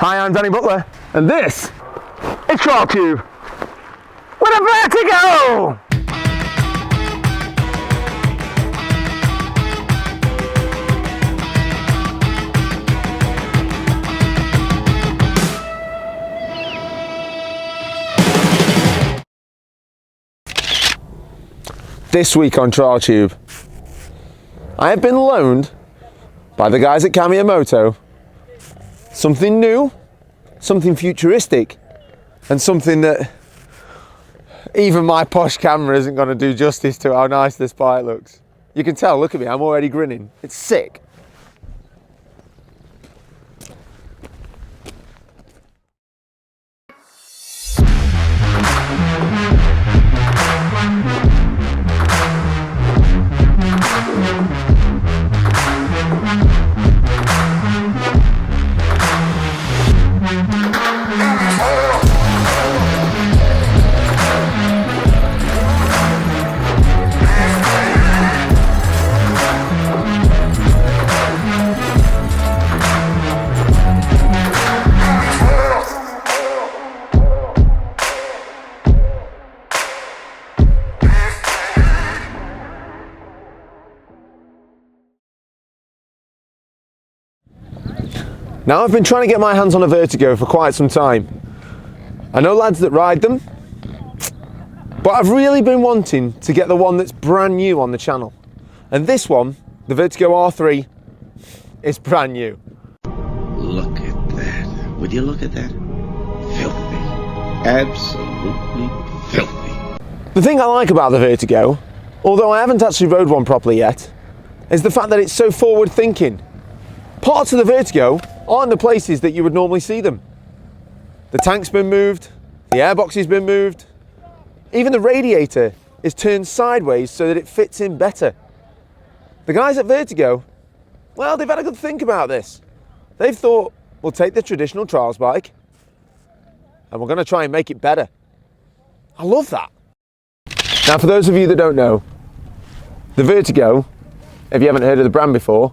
Hi, I'm Danny Butler, and this is Trial Tube with a Vertigo! This week on Trial Tube, I have been loaned by the guys at Kamiyamoto something new, something futuristic, and something that even my posh camera isn't going to do justice to how nice this bike looks. You can tell, look at me, I'm already grinning. It's sick. Now, I've been trying to get my hands on a Vertigo for quite some time. I know lads that ride them, but I've really been wanting to get the one that's brand new on the channel. And this one, the Vertigo R3, is brand new. Look at that. Would you look at that? Filthy. Absolutely filthy. The thing I like about the Vertigo, although I haven't actually rode one properly yet, is the fact that it's so forward thinking. Parts of the Vertigo aren't the places that you would normally see them. The tank's been moved, the airbox has been moved, even the radiator is turned sideways so that it fits in better. The guys at Vertigo, well, they've had a good think about this. They've thought, we'll take the traditional trials bike and we're going to try and make it better. I love that. Now, for those of you that don't know, the Vertigo, if you haven't heard of the brand before,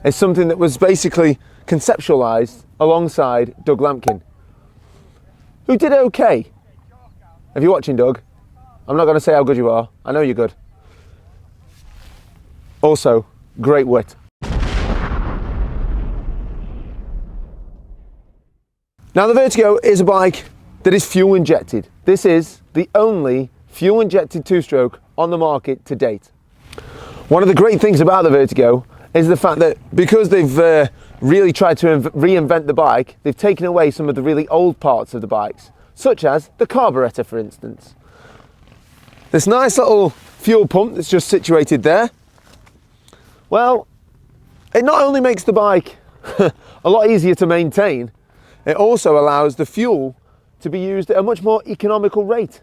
is something that was basically conceptualized alongside Doug Lampkin, who did okay. If you're watching, Doug, I'm not going to say how good you are. I know you're good. Also, great wit. Now, the Vertigo is a bike that is fuel injected. This is the only fuel injected two-stroke on the market to date. One of the great things about the Vertigo is the fact that because they've really tried to reinvent the bike, they've taken away some of the really old parts of the bikes, such as the carburetor, for instance. This nice little fuel pump that's just situated there, well, it not only makes the bike a lot easier to maintain, it also allows the fuel to be used at a much more economical rate.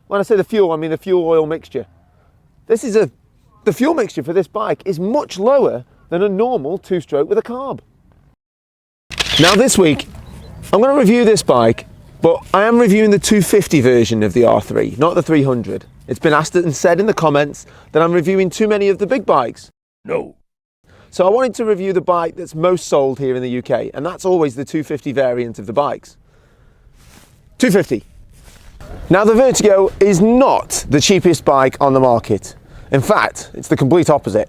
When I say the fuel, I mean the fuel oil mixture. The fuel mixture for this bike is much lower than a normal two-stroke with a carb. Now, this week, I'm going to review this bike, but I am reviewing the 250 version of the R3, not the 300. It's been asked and said in the comments that I'm reviewing too many of the big bikes. No. So I wanted to review the bike that's most sold here in the UK, and that's always the 250 variant of the bikes. 250. Now, the Vertigo is not the cheapest bike on the market. In fact, it's the complete opposite.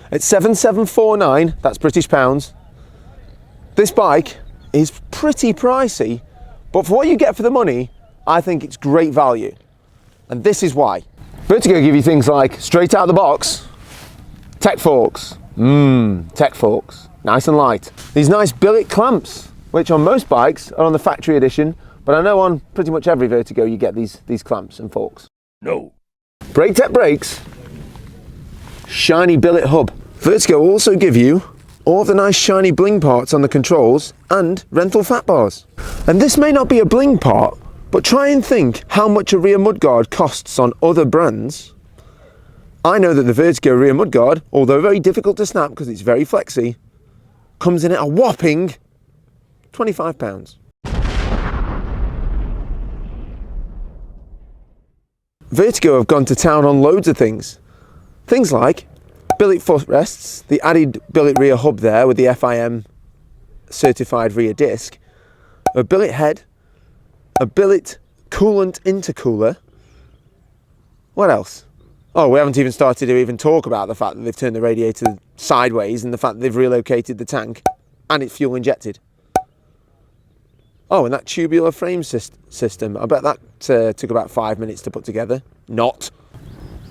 At 7,749, that's British pounds, this bike is pretty pricey, but for what you get for the money, I think it's great value. And this is why. Vertigo give you things like, straight out of the box, tech forks. Tech forks, nice and light. These nice billet clamps, which on most bikes are on the factory edition, but I know on pretty much every Vertigo you get these clamps and forks. No. Brake Tech brakes. Shiny billet hub. Vertigo also give you all of the nice shiny bling parts on the controls and rental fat bars. And this may not be a bling part, but try and think how much a rear mudguard costs on other brands. I know that the Vertigo rear mudguard, although very difficult to snap because it's very flexy, comes in at a whopping £25. Vertigo have gone to town on loads of things. Things like billet footrests, the added billet rear hub there with the FIM certified rear disc, a billet head, a billet coolant intercooler. What else? Oh, we haven't even started to even talk about the fact that they've turned the radiator sideways and the fact that they've relocated the tank and it's fuel injected. Oh, and that tubular frame system, I bet that took about 5 minutes to put together. Not.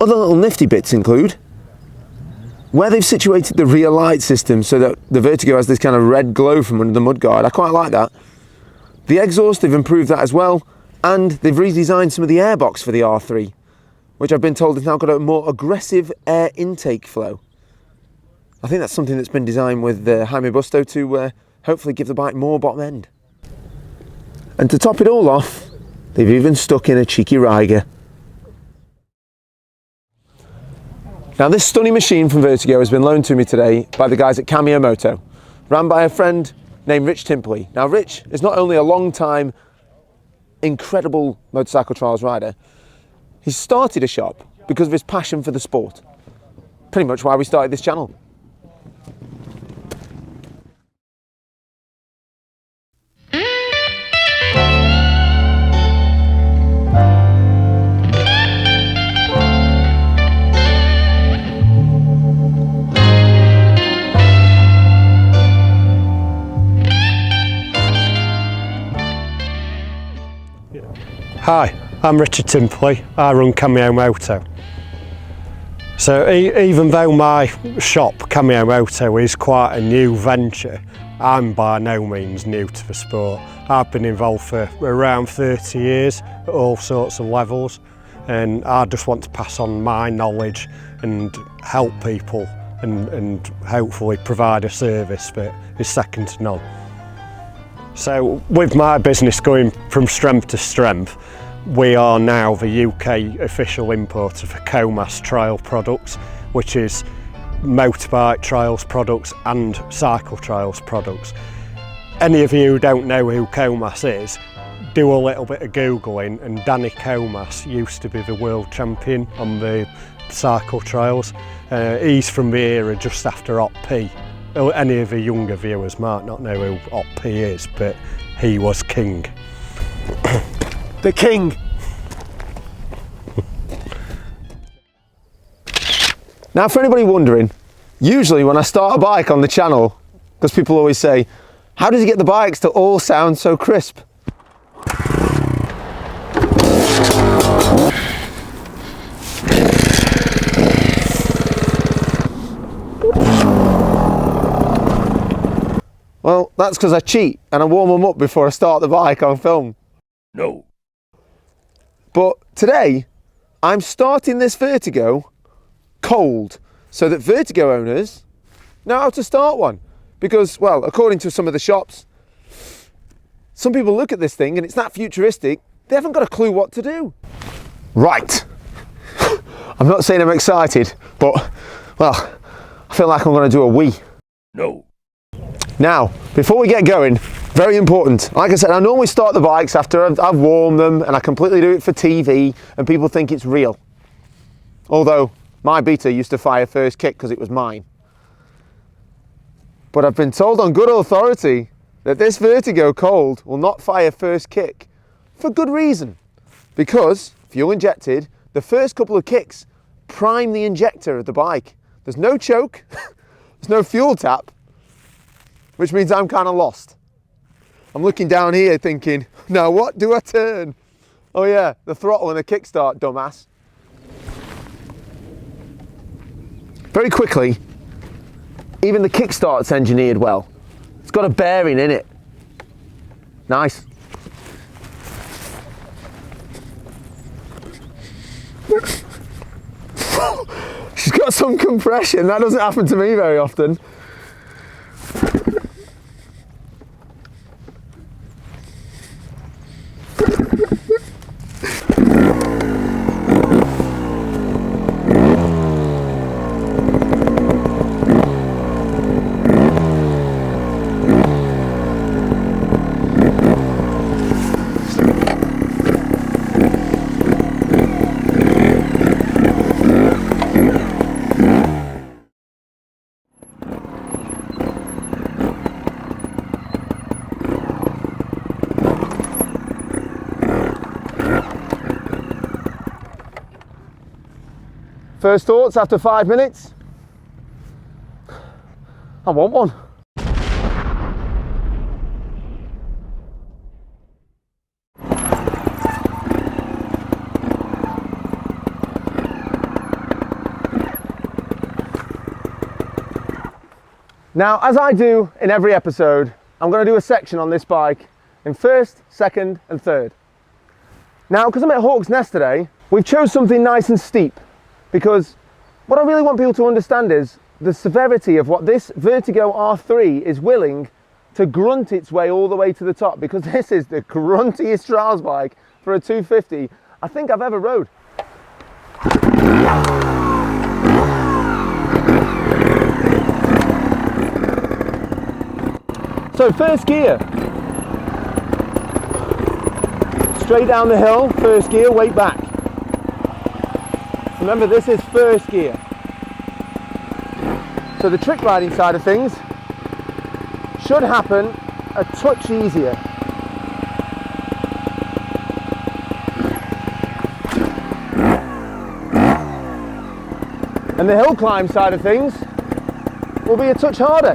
Other little nifty bits include where they've situated the rear light system so that the Vertigo has this kind of red glow from under the mudguard. I quite like that. The exhaust, they've improved that as well, and they've redesigned some of the airbox for the R3, which I've been told has now got a more aggressive air intake flow. I think that's something that's been designed with Jaime Busto to hopefully give the bike more bottom end. And to top it all off, they've even stuck in a cheeky Riger. Now this stunning machine from Vertigo has been loaned to me today by the guys at Cameo Moto, ran by a friend named Rich Timpley. Now Rich is not only a long-time, incredible motorcycle trials rider, he started a shop because of his passion for the sport. Pretty much why we started this channel. Hi, I'm Richard Timpley. I run Cameo Moto. So even though my shop, Cameo Moto, is quite a new venture, I'm by no means new to the sport. I've been involved for around 30 years at all sorts of levels, and I just want to pass on my knowledge and help people and hopefully provide a service that is second to none. So with my business going from strength to strength, we are now the UK official importer for Comas trial products, which is motorbike trials products and cycle trials products. Any of you who don't know who Comas is, do a little bit of Googling, and Danny Comas used to be the world champion on the cycle trials. He's from the era just after Op P. Any of the younger viewers might not know who Op P is, but he was king. The king! Now for anybody wondering, usually when I start a bike on the channel, because people always say, how does he get the bikes to all sound so crisp? Well, that's because I cheat and I warm them up before I start the bike on film. No. But today, I'm starting this Vertigo cold, so that Vertigo owners know how to start one. Because, well, according to some of the shops, some people look at this thing and it's that futuristic, they haven't got a clue what to do. Right. I'm not saying I'm excited, but, well, I feel like I'm going to do a wee. No. Now, before we get going, very important. Like I said, I normally start the bikes after I've warmed them, and I completely do it for TV, and people think it's real. Although, my Beta used to fire first kick because it was mine. But I've been told on good authority that this Vertigo cold will not fire first kick for good reason. Because, fuel injected, the first couple of kicks prime the injector of the bike. There's no choke, there's no fuel tap, which means I'm kind of lost. I'm looking down here thinking, now what do I turn? Oh yeah, the throttle and the kickstart, dumbass. Very quickly, even the kickstart's engineered well. It's got a bearing in it. Nice. She's got some compression. That doesn't happen to me very often. First thoughts after 5 minutes? I want one. Now, as I do in every episode, I'm going to do a section on this bike in first, second and third. Now, because I'm at Hawk's Nest today, we've chose something nice and steep, because what I really want people to understand is the severity of what this Vertigo R3 is willing to grunt its way all the way to the top, because this is the gruntiest trials bike for a 250 I think I've ever rode. So first gear, straight down the hill, first gear, weight back. Remember, this is first gear. So the trick riding side of things should happen a touch easier. And the hill climb side of things will be a touch harder,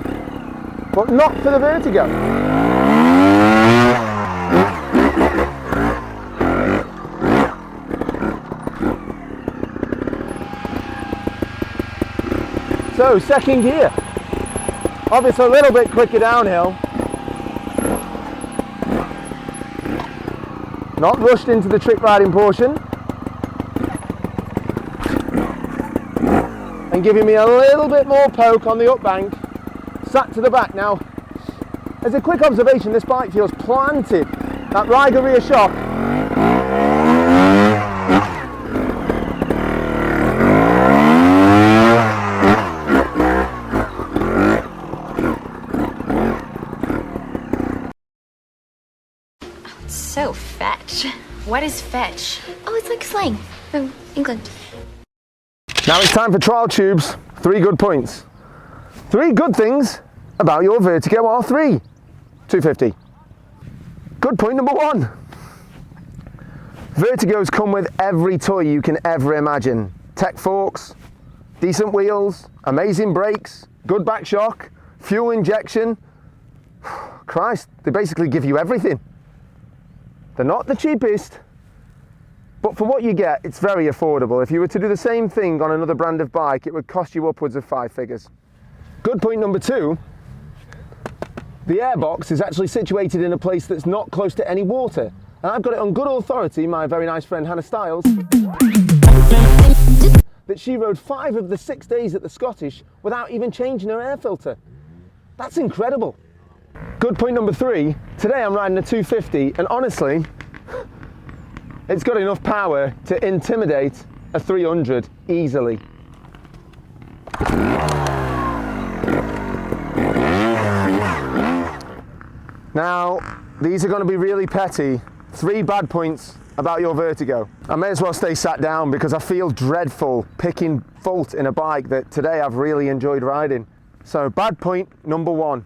but not for the Vertigo. So second gear, obviously a little bit quicker downhill, not rushed into the trick riding portion, and giving me a little bit more poke on the up bank, sat to the back. Now, as a quick observation, this bike feels planted. That Riga rear shock So fetch. What is fetch? Oh, it's like slang from England. Now it's time for trial tubes. 3 good points. 3 good things about your Vertigo R3 250. Good point number 1. Vertigos come with every toy you can ever imagine. Tech forks, decent wheels, amazing brakes, good back shock, fuel injection. Christ, they basically give you everything. They're not the cheapest, but for what you get, it's very affordable. If you were to do the same thing on another brand of bike, it would cost you upwards of 5 figures. Good point number 2, the airbox is actually situated in a place that's not close to any water. And I've got it on good authority, my very nice friend Hannah Styles, that she rode 5 of the 6 days at the Scottish without even changing her air filter. That's incredible. Good point number 3, today I'm riding a 250 and honestly, it's got enough power to intimidate a 300 easily. Now, these are going to be really petty. 3 bad points about your Vertigo. I may as well stay sat down because I feel dreadful picking fault in a bike that today I've really enjoyed riding. So bad point number 1.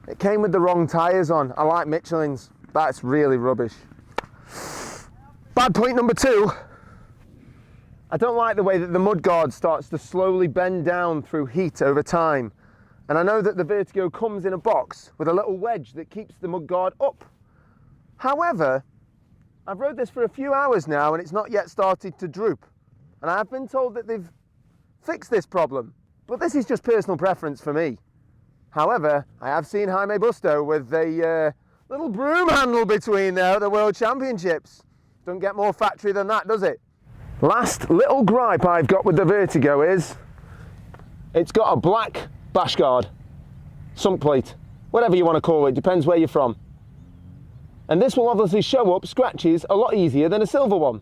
It came with the wrong tyres on. I like Michelin's. That's really rubbish. Bad point number 2. I don't like the way that the Mudguard starts to slowly bend down through heat over time. And I know that the Vertigo comes in a box with a little wedge that keeps the Mudguard up. However, I've rode this for a few hours now and it's not yet started to droop. And I have been told that they've fixed this problem. But this is just personal preference for me. However, I have seen Jaime Busto with a little broom handle between there at the World Championships. Don't get more factory than that, does it? Last little gripe I've got with the Vertigo is it's got a black bash guard, sunk plate, whatever you want to call it, depends where you're from. And this will obviously show up scratches a lot easier than a silver one.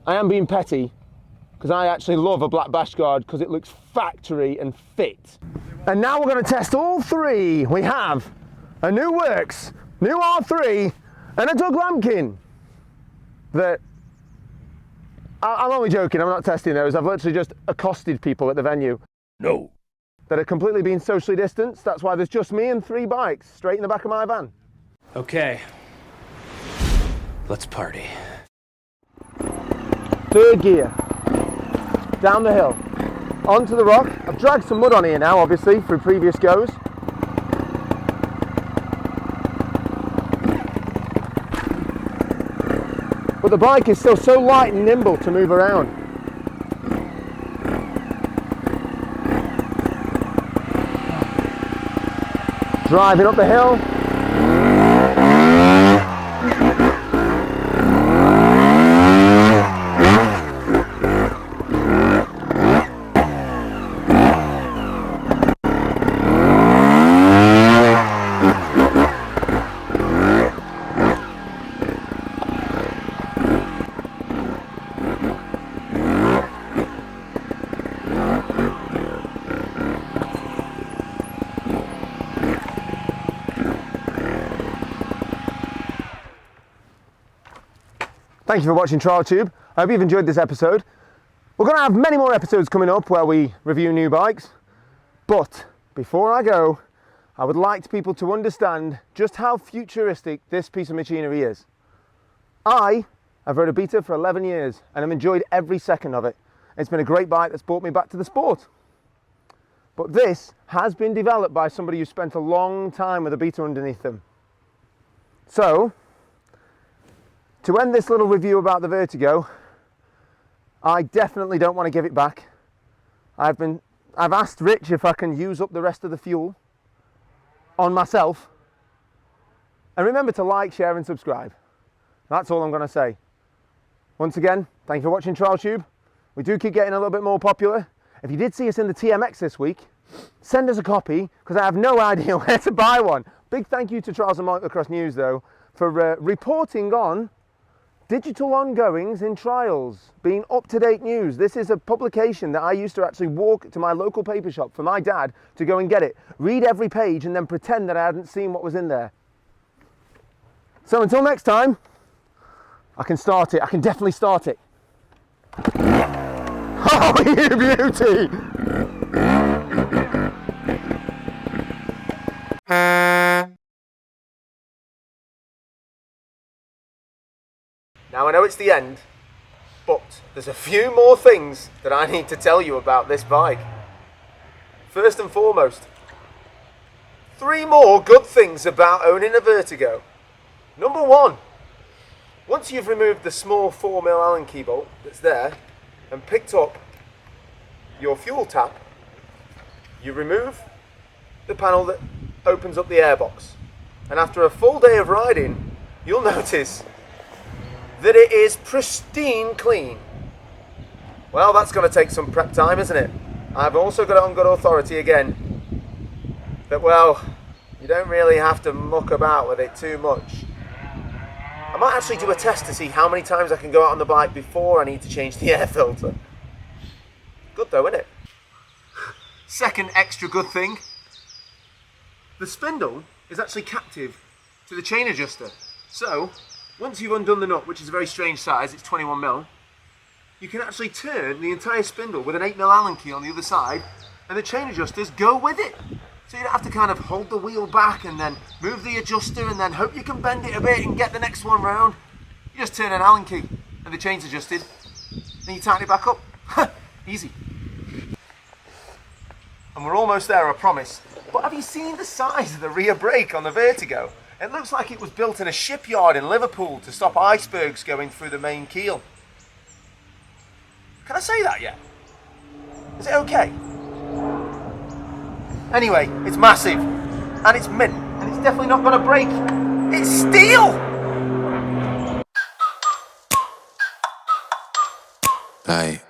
I am being petty, because I actually love a black bash guard because it looks factory and fit. And now we're going to test all 3. We have a new Works, new R3, and a Doug Lampkin. That, I'm only joking, I'm not testing those. I've literally just accosted people at the venue. No. That are completely being socially distanced. That's why there's just me and 3 bikes straight in the back of my van. Okay, let's party. third gear, down the hill, onto the rock. I've dragged some mud on here now, obviously, through previous goes. But the bike is still so light and nimble to move around. Driving up the hill. Thank you for watching Trial Tube. I hope you've enjoyed this episode. We're going to have many more episodes coming up where we review new bikes. But before I go, I would like people to understand just how futuristic this piece of machinery is. I have rode a Beta for 11 years and I've enjoyed every second of it. It's been a great bike that's brought me back to the sport. But this has been developed by somebody who spent a long time with a Beta underneath them. So, to end this little review about the Vertigo, I definitely don't want to give it back. I've asked Rich if I can use up the rest of the fuel on myself. And remember to like, share and subscribe. That's all I'm going to say. Once again, thank you for watching Trial Tube. We do keep getting a little bit more popular. If you did see us in the TMX this week, send us a copy because I have no idea where to buy one. Big thank you to Trials and Motocross News though for reporting on digital ongoings in trials, being up-to-date news. This is a publication that I used to actually walk to my local paper shop for my dad to go and get it, read every page and then pretend that I hadn't seen what was in there. So until next time, I can start it. I can definitely start it. Oh, you beauty! Now I know it's the end, but there's a few more things that I need to tell you about this bike. First and foremost, 3 more good things about owning a Vertigo. Number 1, once you've removed the small 4mm Allen key bolt that's there and picked up your fuel tap, you remove the panel that opens up the airbox. And after a full day of riding, you'll notice that it is pristine clean. Well, that's going to take some prep time, isn't it? I've also got it on good authority again that, well, you don't really have to muck about with it too much. I might actually do a test to see how many times I can go out on the bike before I need to change the air filter. Good though, isn't it? Second extra good thing, the spindle is actually captive to the chain adjuster. So, once you've undone the nut, which is a very strange size, it's 21mm, you can actually turn the entire spindle with an 8mm Allen key on the other side, and the chain adjusters go with it. So you don't have to kind of hold the wheel back and then move the adjuster and then hope you can bend it a bit and get the next one round. You just turn an Allen key and the chain's adjusted, then you tighten it back up. Easy. And we're almost there, I promise. But have you seen the size of the rear brake on the Vertigo? It looks like it was built in a shipyard in Liverpool to stop icebergs going through the main keel. Can I say that yet? Is it okay? Anyway, it's massive, and it's mint, and it's definitely not going to break. It's steel! Aye.